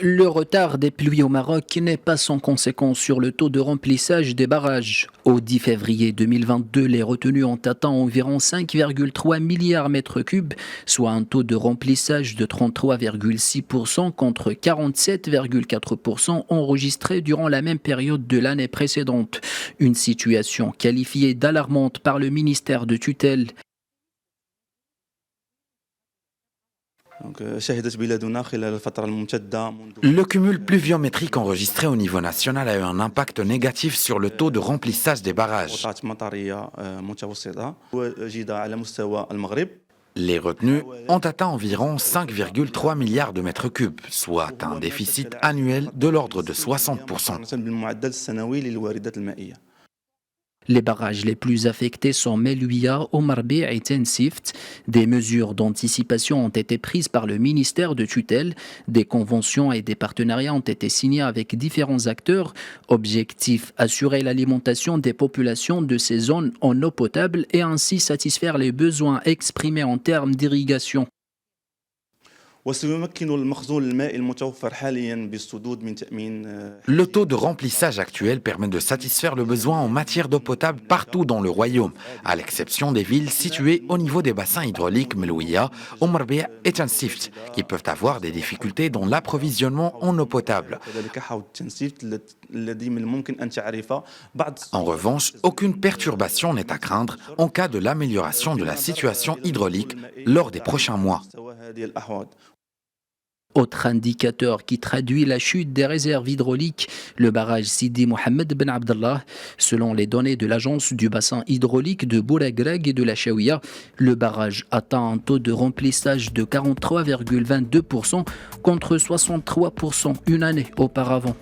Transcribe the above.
Le retard des pluies au Maroc n'est pas sans conséquence sur le taux de remplissage des barrages. Au 10 février 2022, les retenues ont atteint environ 5,3 milliards mètres cubes, soit un taux de remplissage de 33,6% contre 47,4% enregistré durant la même période de l'année précédente. Une situation qualifiée d'alarmante par le ministère de tutelle. Le cumul pluviométrique enregistré au niveau national a eu un impact négatif sur le taux de remplissage des barrages. Les retenues ont atteint environ 5,3 milliards de mètres cubes, soit un déficit annuel de l'ordre de 60%. Les barrages les plus affectés sont Melouia, Omarbi et Tensift. Des mesures d'anticipation ont été prises par le ministère de tutelle. Des conventions et des partenariats ont été signés avec différents acteurs. Objectif, assurer l'alimentation des populations de ces zones en eau potable et ainsi satisfaire les besoins exprimés en termes d'irrigation. Le taux de remplissage actuel permet de satisfaire le besoin en matière d'eau potable partout dans le royaume, à l'exception des villes situées au niveau des bassins hydrauliques Melouia, Omarbi et Tensift, qui peuvent avoir des difficultés dans l'approvisionnement en eau potable. En revanche, aucune perturbation n'est à craindre en cas de l'amélioration de la situation hydraulique lors des prochains mois. Autre indicateur qui traduit la chute des réserves hydrauliques, le barrage Sidi Mohamed Ben Abdallah. Selon les données de l'agence du bassin hydraulique de Bouragreg et de la Chaouia, le barrage atteint un taux de remplissage de 43,22% contre 63% une année auparavant.